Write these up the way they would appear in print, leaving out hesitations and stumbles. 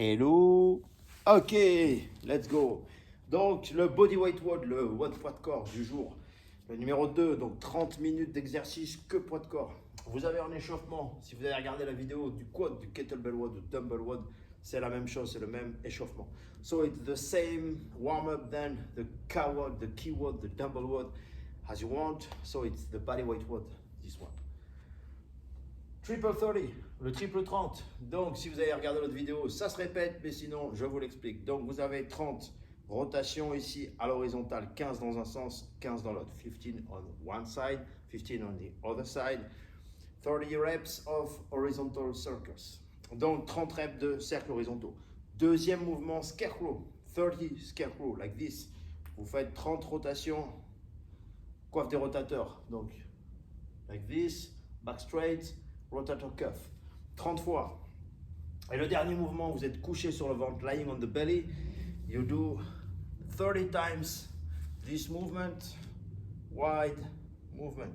Hello. Ok, let's go. Donc, le bodyweight WOD, le WOD poids de corps du jour. Le numéro 2, donc 30 minutes d'exercice que poids de corps. Vous avez un échauffement. Si vous avez regardé la vidéo du quad, du kettlebell WOD, du dumbbell WOD, c'est la même chose, c'est le même échauffement. So it's the same warm-up than the car WOD, the key WOD, the dumbbell WOD as you want. So it's the bodyweight WOD, this one. Triple 30, le triple 30. Donc, si vous avez regardé l'autre vidéo, ça se répète, mais sinon, je vous l'explique. Donc, vous avez 30 rotations ici à l'horizontale, 15 dans un sens, 15 dans l'autre. 15 on one side, 15 on the other side. 30 reps of horizontal circles. Donc, 30 reps de cercles horizontaux. Deuxième mouvement, scarecrow. 30 scarecrow, like this. Vous faites 30 rotations, coiffe des rotateurs. Donc, like this, back straight, rotator cuff. 30 fois. Et le dernier mouvement, vous êtes couché sur le ventre, lying on the belly. You do 30 times this movement, wide movement.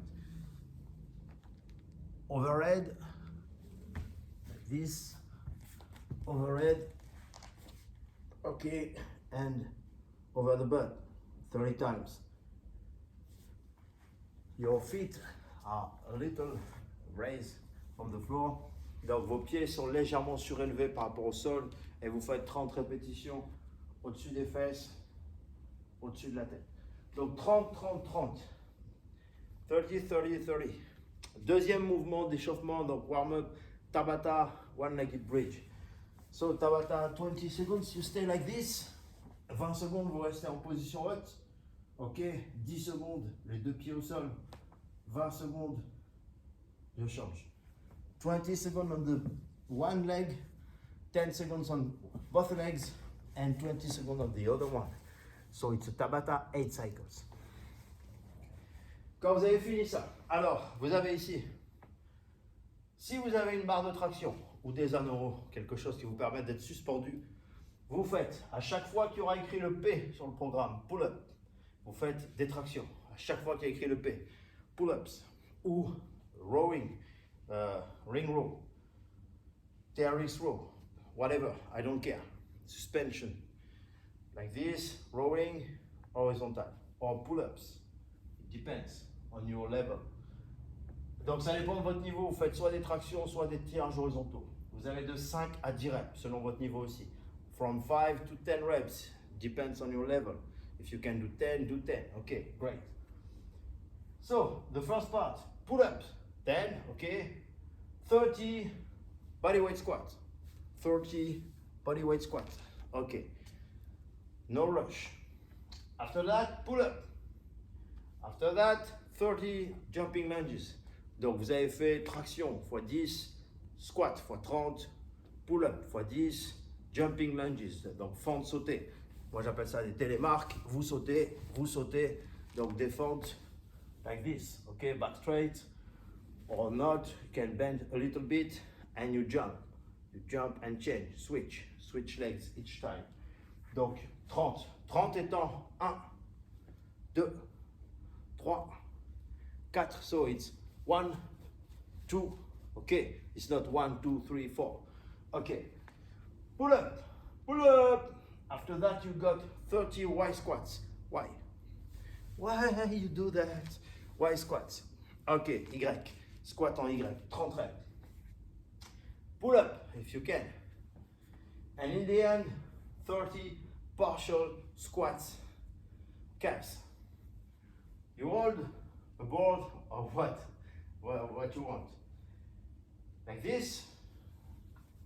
Overhead, like this, overhead, okay, and over the butt, 30 times. Your feet are a little raised from the floor. Donc vos pieds sont légèrement surélevés par rapport au sol et vous faites 30 répétitions au-dessus des fesses, au-dessus de la tête. Donc 30, 30, 30. 30, 30, 30. Deuxième mouvement d'échauffement, donc warm-up, Tabata, one-legged bridge. So Tabata, 20 seconds, you stay like this. 20 secondes, vous restez en position haute. Ok, 10 secondes, les deux pieds au sol. 20 secondes, je change. 20 seconds on the one leg, 10 seconds on both legs, and 20 seconds on the other one. So it's a Tabata 8 cycles. Quand vous avez fini ça, alors vous avez ici, si vous avez une barre de traction ou des anneaux, quelque chose qui vous permet d'être suspendu, vous faites, à chaque fois qu'il y aura écrit le P sur le programme, pull-up, vous faites des tractions. À chaque fois qu'il y a écrit le P, pull-ups ou rowing, ring row, TRX row, whatever, I don't care. Suspension, like this, rowing, horizontal, or pull-ups. It depends on your level. Donc ça dépend de votre niveau, vous faites soit des tractions, soit des tirages horizontaux. Vous avez de 5 à 10 reps selon votre niveau aussi. From 5 to 10 reps, depends on your level. If you can do 10, do 10. Okay, great. So, the first part, pull-ups, 10, okay. 30 bodyweight squats. 30 bodyweight squats. Okay. No rush. After that, pull-up. After that, 30 jumping lunges. Donc, vous avez fait traction x 10, squat x 30, pull-up x 10, jumping lunges. Donc, fente sautée. Moi, j'appelle ça des télémarques. Vous sautez. Donc, des fentes like this. Okay, back straight. Or not, you can bend a little bit and you jump. You jump and change, switch legs each time. Donc 30. 30 étant 1, 2, 3, 4. So it's 1, 2, okay. It's not 1, 2, 3, 4. Okay. Pull up. After that, you got 30 Y squats. Why? Why you do that? Y squats. Okay, Y. Squat en Y, 30 reps. Pull up if you can. And in the end, 30 partial squats, calves. You hold a board or what? Well, what you want. Like this,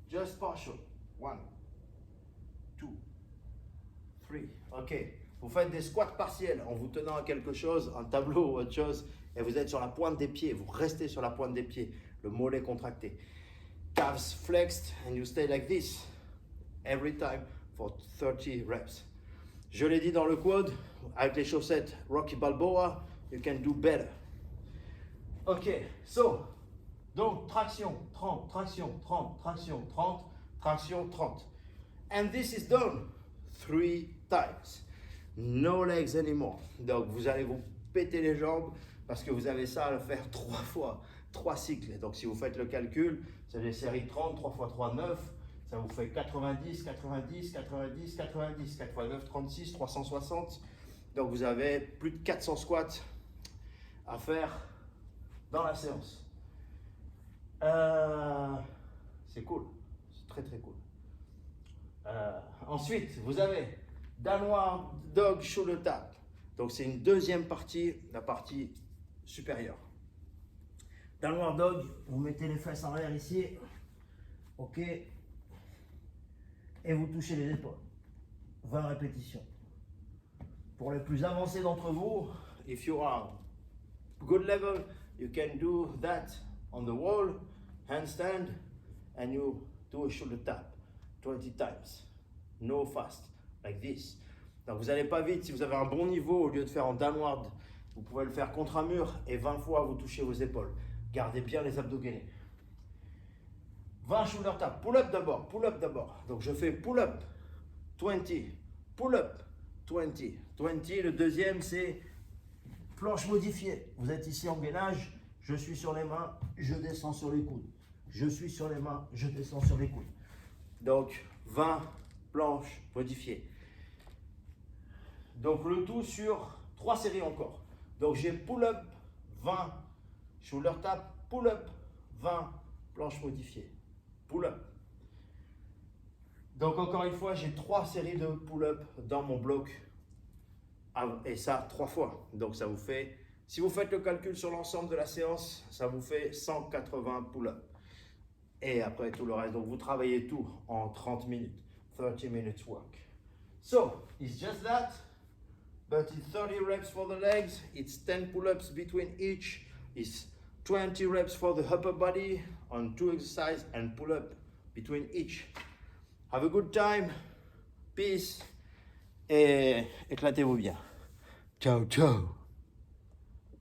just partial. 1, 2, 3. Ok. Vous faites des squats partiels en vous tenant à quelque chose, un tableau ou autre chose, et vous êtes sur la pointe des pieds. Vous restez sur la pointe des pieds, le mollet contracté. Calves flexed, and you stay like this every time for 30 reps. Je l'ai dit dans le quad, avec les chaussettes Rocky Balboa, you can do better. Ok, so, donc traction 30, traction 30, traction 30, traction 30. And this is done 3 times. No legs anymore. Donc vous allez vous péter les jambes parce que vous avez ça à le faire 3 fois, 3 cycles. Donc si vous faites le calcul, c'est des séries 30, 3 x 3, 9. Ça vous fait 90, 90, 90, 90, 4 x 9, 36, 360. Donc vous avez plus de 400 squats à faire dans la séance. C'est cool, c'est très très cool. Ensuite, vous avez downward dog shoulder tap. Donc c'est une deuxième partie, la partie supérieure. Downward dog, vous mettez les fesses en l'air ici, ok, et vous touchez les épaules. 20 répétitions. Pour les plus avancés d'entre vous, if you are good level, you can do that on the wall, handstand, and you do a shoulder tap 20 times. No fast, like this. Donc vous n'allez pas vite. Si vous avez un bon niveau, au lieu de faire en downward, vous pouvez le faire contre un mur et 20 fois vous touchez vos épaules. Gardez bien les abdos gainés. 20 shoulder tap. Pull up d'abord. Pull up d'abord. Donc je fais pull up 20. Pull up 20. 20. Le deuxième c'est planche modifiée. Vous êtes ici en gainage. Je suis sur les mains. Je descends sur les coudes. Je suis sur les mains. Je descends sur les coudes. Donc 20 planches modifiées. Donc le tout sur 3 séries encore. Donc j'ai pull up 20 shoulder tap, pull up 20 planches modifiées. Pull up. Donc encore une fois, j'ai 3 séries de pull up dans mon bloc. Et ça 3 fois. Donc ça vous fait, si vous faites le calcul sur l'ensemble de la séance, ça vous fait 180 pull up. Et après tout le reste. Donc vous travaillez tout en 30 minutes. 30 minutes work. So, it's just that. But it's 30 reps for the legs, it's 10 pull-ups between each, it's 20 reps for the upper body on 2 exercises and pull-up between each. Have a good time, peace, et éclatez-vous bien. Ciao, ciao.